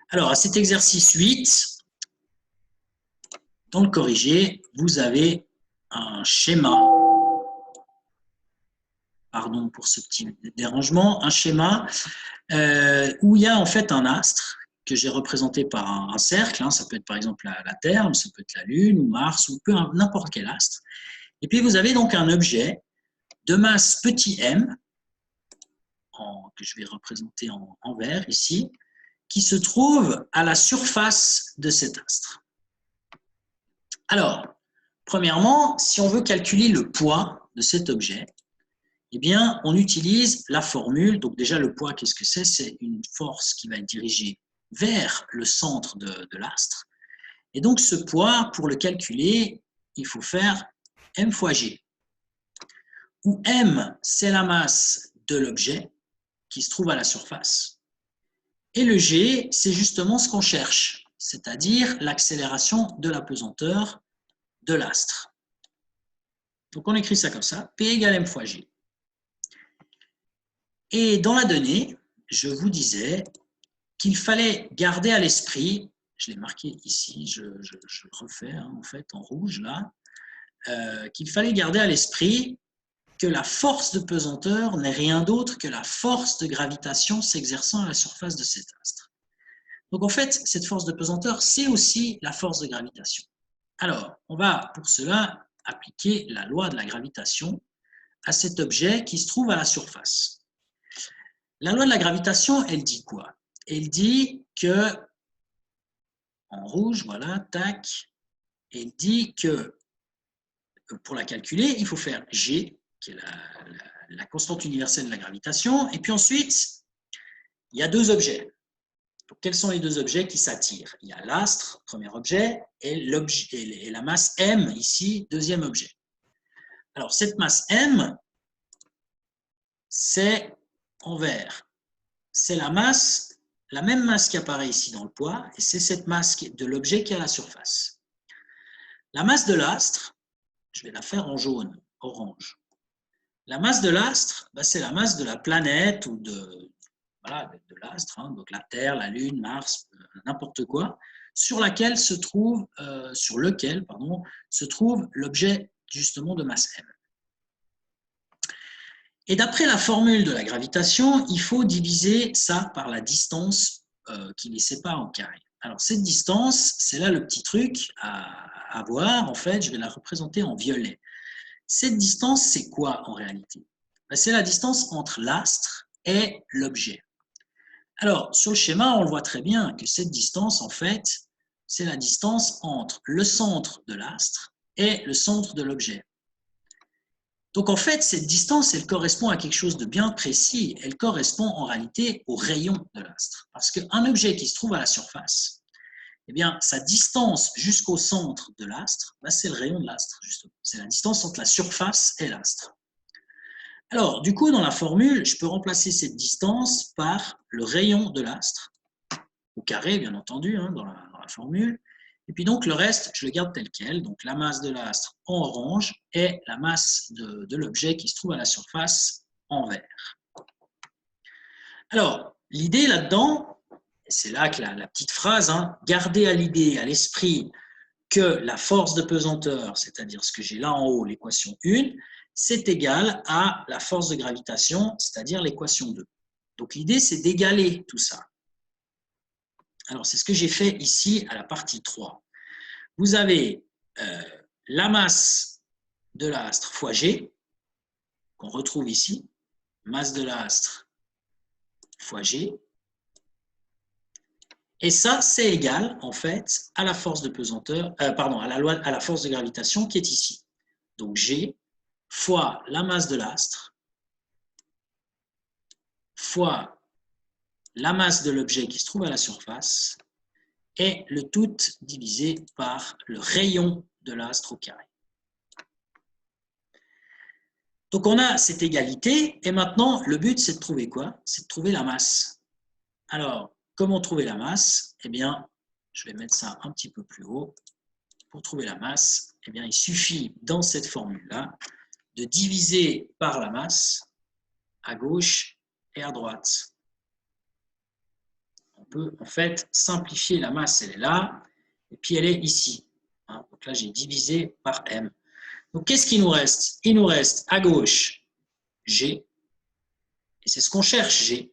Alors, à cet exercice 8, dans le corrigé, vous avez un schéma. Pardon pour ce petit dérangement. Un schéma où il y a en fait un astre que j'ai représenté par un cercle. Hein, ça peut être par exemple la Terre, ça peut être la Lune ou Mars ou n'importe quel astre. Et puis, vous avez donc un objet de masse petit m, que je vais représenter en vert ici, qui se trouve à la surface de cet astre. Alors, premièrement, si on veut calculer le poids de cet objet, eh bien, on utilise la formule. Donc déjà, le poids, qu'est-ce que c'est? C'est une force qui va être dirigée vers le centre de l'astre. Et donc, ce poids, pour le calculer, il faut faire m fois g, où m, c'est la masse de l'objet qui se trouve à la surface. Et le g, c'est justement ce qu'on cherche, c'est-à-dire l'accélération de la pesanteur de l'astre. Donc, on écrit ça comme ça, P égale m fois g. Et dans la donnée, je vous disais qu'il fallait garder à l'esprit, je l'ai marqué ici, je le refais hein, en fait en rouge là, qu'il fallait garder à l'esprit que la force de pesanteur n'est rien d'autre que la force de gravitation s'exerçant à la surface de cet astre. Donc en fait, cette force de pesanteur, c'est aussi la force de gravitation. Alors, on va pour cela appliquer la loi de la gravitation à cet objet qui se trouve à la surface. La loi de la gravitation, elle dit quoi? Elle dit que, en rouge, voilà, tac, elle dit que pour la calculer, il faut faire G, qui est la constante universelle de la gravitation, et puis ensuite, il y a deux objets. Donc, quels sont les deux objets qui s'attirent? Il y a l'astre, premier objet, et la masse M, ici, deuxième objet. Alors, cette masse M, c'est en vert. C'est la même masse qui apparaît ici dans le poids, et c'est cette masse de l'objet qui est à la surface. La masse de l'astre, je vais la faire en jaune, orange. La masse de l'astre, c'est la masse de la planète ou de l'astre, hein, donc la Terre, la Lune, Mars, n'importe quoi, sur lequel se trouve l'objet justement de masse M. Et d'après la formule de la gravitation, il faut diviser ça par la distance qui les sépare en carré. Alors cette distance, c'est là le petit truc à voir, en fait, je vais la représenter en violet. Cette distance, c'est quoi en réalité? C'est la distance entre l'astre et l'objet. Alors, sur le schéma, on le voit très bien que cette distance, en fait, c'est la distance entre le centre de l'astre et le centre de l'objet. Donc, en fait, cette distance, elle correspond à quelque chose de bien précis. Elle correspond en réalité au rayon de l'astre. Parce qu'un objet qui se trouve à la surface, eh bien, sa distance jusqu'au centre de l'astre, c'est le rayon de l'astre, justement. C'est la distance entre la surface et l'astre. Alors, du coup, dans la formule, je peux remplacer cette distance par le rayon de l'astre, au carré, bien entendu, hein, dans la formule. Et puis donc, le reste, je le garde tel quel. Donc, la masse de l'astre en orange et la masse de l'objet qui se trouve à la surface en vert. Alors, l'idée là-dedans, c'est là que la petite phrase, hein, garder à l'esprit que la force de pesanteur, c'est-à-dire ce que j'ai là en haut, l'équation 1, c'est égal à la force de gravitation, c'est-à-dire l'équation 2. Donc l'idée, c'est d'égaler tout ça. Alors, c'est ce que j'ai fait ici à la partie 3. Vous avez la masse de l'astre fois G, qu'on retrouve ici, masse de l'astre fois G, et ça, c'est égal, en fait, à la force de pesanteur, à la force de gravitation qui est ici. Donc, G fois la masse de l'astre fois la masse de l'objet qui se trouve à la surface et le tout divisé par le rayon de l'astre au carré. Donc, on a cette égalité et maintenant, le but, c'est de trouver quoi? C'est de trouver la masse. Alors, comment trouver la masse? Eh bien, je vais mettre ça un petit peu plus haut. Pour trouver la masse, eh bien, il suffit, dans cette formule-là, de diviser par la masse à gauche et à droite. peut en fait simplifier. La masse, elle est là, et puis elle est ici. Donc là, j'ai divisé par M. Donc, qu'est-ce qu'il nous reste? Il nous reste à gauche G, et c'est ce qu'on cherche, G.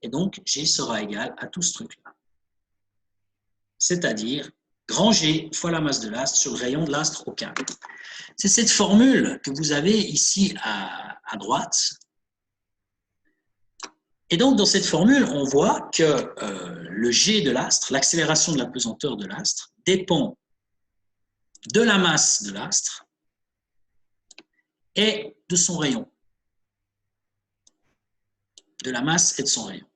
Et donc, G sera égal à tout ce truc-là. C'est-à-dire grand G fois la masse de l'astre sur le rayon de l'astre au carré. C'est cette formule que vous avez ici à droite. Et donc, dans cette formule, on voit que le G de l'astre, l'accélération de la pesanteur de l'astre, dépend de la masse de l'astre et de son rayon. De la masse et de son rayon.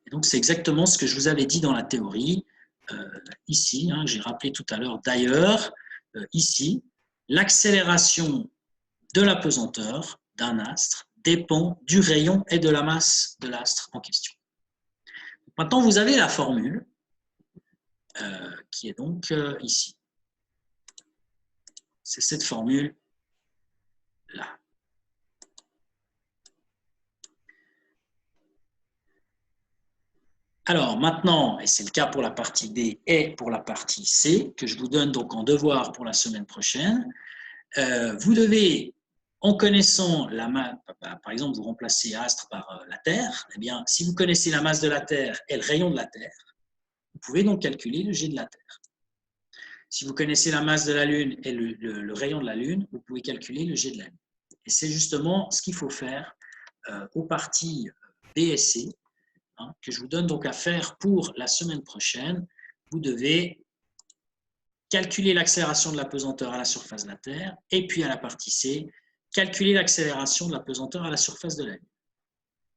Et donc, c'est exactement ce que je vous avais dit dans la théorie, ici, j'ai rappelé tout à l'heure d'ailleurs, ici, l'accélération de la pesanteur d'un astre dépend du rayon et de la masse de l'astre en question. Maintenant, vous avez la formule qui est donc ici. C'est cette formule-là. Alors maintenant, et c'est le cas pour la partie B et pour la partie C, que je vous donne donc en devoir pour la semaine prochaine, vous devez, en connaissant la masse, par exemple, vous remplacez astre par la Terre, eh bien, si vous connaissez la masse de la Terre et le rayon de la Terre, vous pouvez donc calculer le G de la Terre. Si vous connaissez la masse de la Lune et le rayon de la Lune, vous pouvez calculer le G de la Lune. Et c'est justement ce qu'il faut faire aux parties B et C, que je vous donne donc à faire pour la semaine prochaine. Vous devez calculer l'accélération de la pesanteur à la surface de la Terre, et puis à la partie C, calculer l'accélération de la pesanteur à la surface de la Lune.